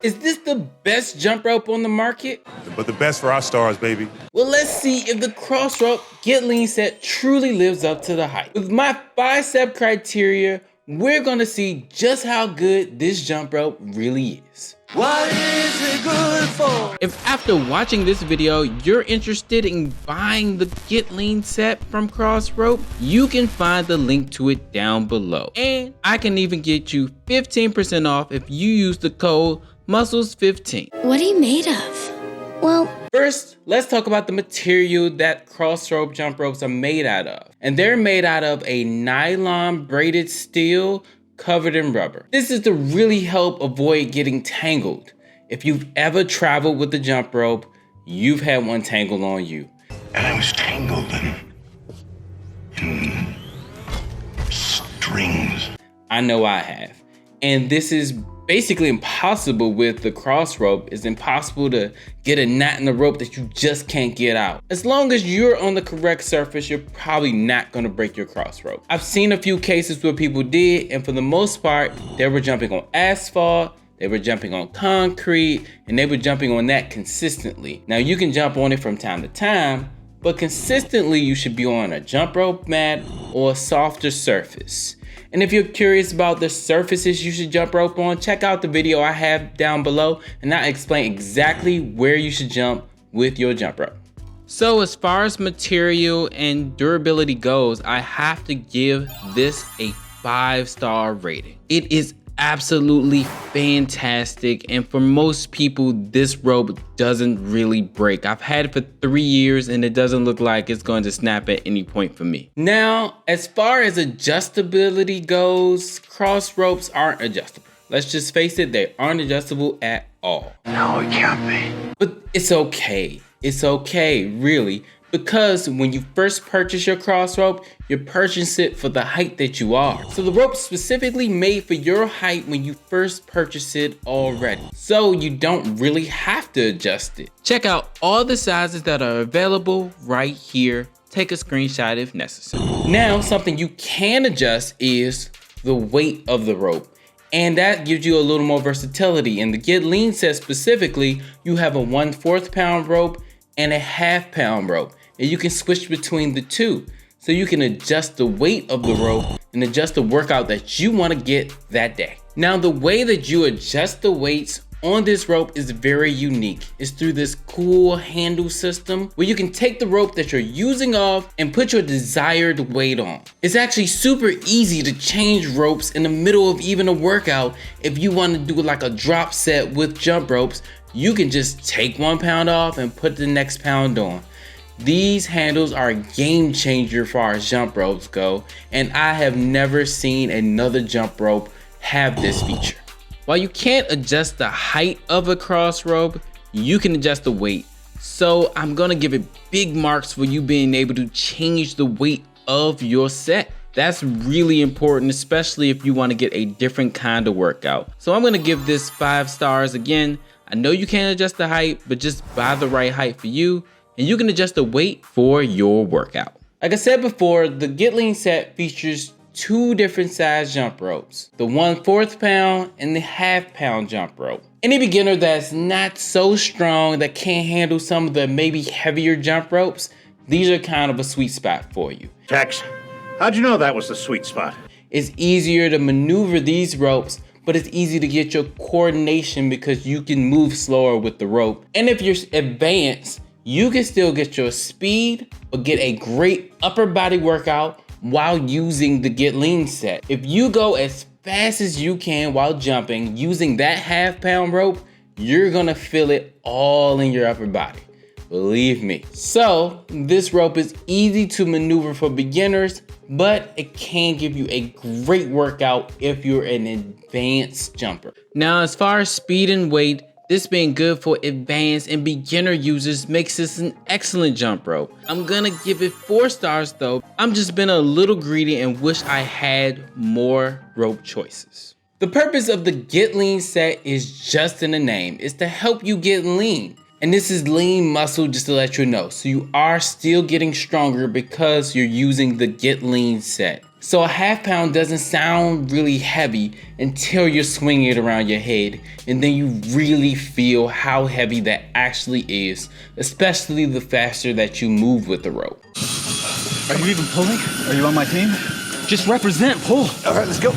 Is this the best jump rope on the market? But the best for our stars, baby. Well, let's see if the Crossrope Get Lean Set truly lives up to the hype. With my 5-step criteria, we're gonna see just how good this jump rope really is. What is it good for? If after watching this video, you're interested in buying the Get Lean Set from Crossrope, you can find the link to it down below. And I can even get you 15% off if you use the code Muscles15. What are you made of? Well, first, let's talk about the material that Crossrope jump ropes are made out of. And they're made out of a nylon braided steel covered in rubber. This is to really help avoid getting tangled. If you've ever traveled with a jump rope, you've had one tangled on you. And I was tangled in strings. I know I have. And this is basically impossible with the Crossrope. It's impossible to get a knot in the rope that you just can't get out. As long as you're on the correct surface, you're probably not gonna break your Crossrope. I've seen a few cases where people did, and for the most part, they were jumping on asphalt, they were jumping on concrete, and they were jumping on that consistently. Now you can jump on it from time to time, but consistently you should be on a jump rope mat or a softer surface. And if you're curious about the surfaces you should jump rope on, check out the video I have down below, and I explain exactly where you should jump with your jump rope. So as far as material and durability goes, I have to give this a 5-star rating. It is absolutely fantastic, and for most people this rope doesn't really break. I've had it for 3 years and it doesn't look like it's going to snap at any point for me. Now, as far as adjustability goes, cross ropes aren't adjustable. Let's just face it, they aren't adjustable at all. No, it can't be. But it's okay. It's okay, really, because when you first purchase your cross rope, you purchase it for the height that you are. So the rope's specifically made for your height when you first purchase it already. So you don't really have to adjust it. Check out all the sizes that are available right here. Take a screenshot if necessary. Now, something you can adjust is the weight of the rope. And that gives you a little more versatility. In the Get Lean Set specifically, you have a 1/4 pound rope and a 1/2 pound rope. And you can switch between the two. So you can adjust the weight of the rope and adjust the workout that you want to get that day. Now, the way that you adjust the weights on this rope is very unique. It's through this cool handle system where you can take the rope that you're using off and put your desired weight on. It's actually super easy to change ropes in the middle of even a workout. If you want to do like a drop set with jump ropes, you can just take 1 pound off and put the next pound on. These handles are a game changer as far as jump ropes go, and I have never seen another jump rope have this feature. While you can't adjust the height of a cross rope, you can adjust the weight. So I'm gonna give it big marks for you being able to change the weight of your set. That's really important, especially if you want to get a different kind of workout. So I'm gonna give this 5 stars again. I know you can't adjust the height, but just buy the right height for you, and you can adjust the weight for your workout. Like I said before, the Get Lean Set features 2 different size jump ropes, the 1/4 pound and the 1/2 pound jump rope. Any beginner that's not so strong, that can't handle some of the maybe heavier jump ropes, these are kind of a sweet spot for you. Tex, how'd you know that was the sweet spot? It's easier to maneuver these ropes, but it's easy to get your coordination because you can move slower with the rope. And if you're advanced, you can still get your speed, but get a great upper body workout while using the Get Lean Set. If you go as fast as you can while jumping using that 1/2 pound rope, you're gonna feel it all in your upper body. Believe me. So this rope is easy to maneuver for beginners, but it can give you a great workout if you're an advanced jumper. Now, as far as speed and weight, this being good for advanced and beginner users makes this an excellent jump rope. I'm gonna give it 4 stars though. I'm just been a little greedy and wish I had more rope choices. The purpose of the Get Lean Set is just in the name. It's to help you get lean. And this is lean muscle, just to let you know. So you are still getting stronger because you're using the Get Lean Set. So a half pound doesn't sound really heavy until you're swinging it around your head, and then you really feel how heavy that actually is, especially the faster that you move with the rope. Are you even pulling? Are you on my team? Just represent, pull. All right, let's go.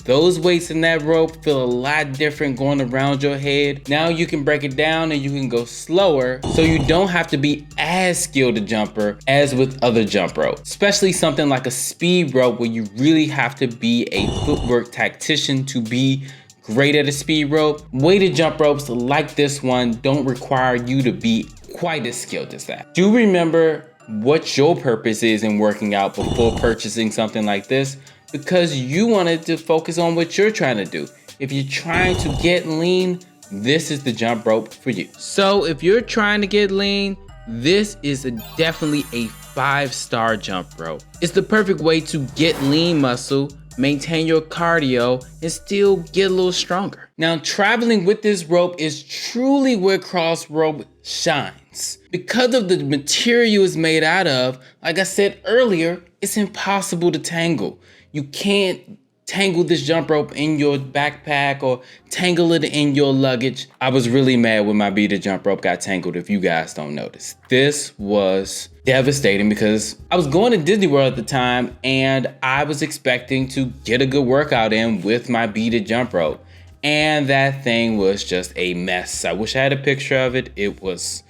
Those weights in that rope feel a lot different going around your head. Now you can break it down and you can go slower, so you don't have to be as skilled a jumper as with other jump ropes. Especially something like a speed rope where you really have to be a footwork tactician to be great at a speed rope. Weighted jump ropes like this one don't require you to be quite as skilled as that. Do remember what your purpose is in working out before purchasing something like this, because you wanted to focus on what you're trying to do. If you're trying to get lean, this is the jump rope for you. So if you're trying to get lean, this is definitely a 5-star jump rope. It's the perfect way to get lean muscle, maintain your cardio, and still get a little stronger. Now, traveling with this rope is truly where Crossrope shines. Because of the material it's made out of, like I said earlier, it's impossible to tangle. You can't tangle this jump rope in your backpack or tangle it in your luggage. I was really mad when my beaded jump rope got tangled, if you guys don't notice. This was devastating because I was going to Disney World at the time and I was expecting to get a good workout in with my beaded jump rope. And that thing was just a mess. I wish I had a picture of it. It was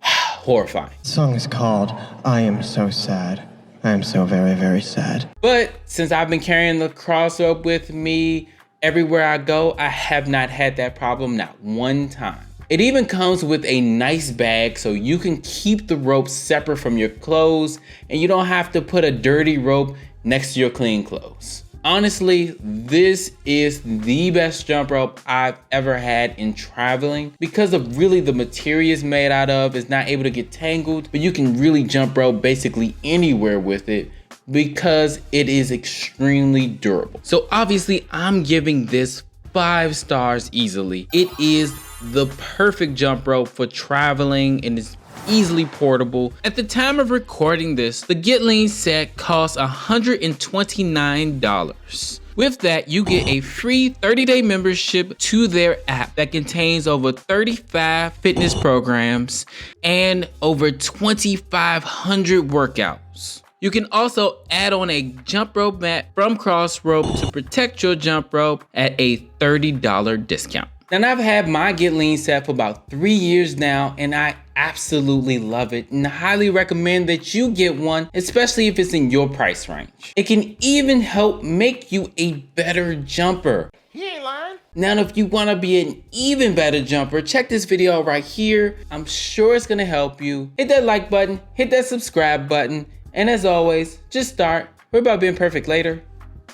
horrifying. The song is called I Am So Sad. I am so very, very sad. But since I've been carrying the Crossrope with me everywhere I go, I have not had that problem, not one time. It even comes with a nice bag so you can keep the rope separate from your clothes and you don't have to put a dirty rope next to your clean clothes. Honestly, this is the best jump rope I've ever had in traveling because of really the material it's made out of. It's not able to get tangled, but you can really jump rope basically anywhere with it because it is extremely durable. So obviously I'm giving this 5 stars easily. It is the perfect jump rope for traveling and it's easily portable. At the time of recording this, the Get Lean set costs $129. With that, you get a free 30-day membership to their app that contains over 35 fitness programs and over 2,500 workouts. You can also add on a jump rope mat from Crossrope to protect your jump rope at a $30 discount. And I've had my Get Lean set for about 3 years now, and I absolutely love it and highly recommend that you get one, especially if it's in your price range. It can even help make you a better jumper. He ain't lying. Now, if you want to be an even better jumper, check this video right here. I'm sure it's going to help you. Hit that like button, hit that subscribe button, and as always, just start. We're about being perfect later.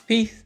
Peace.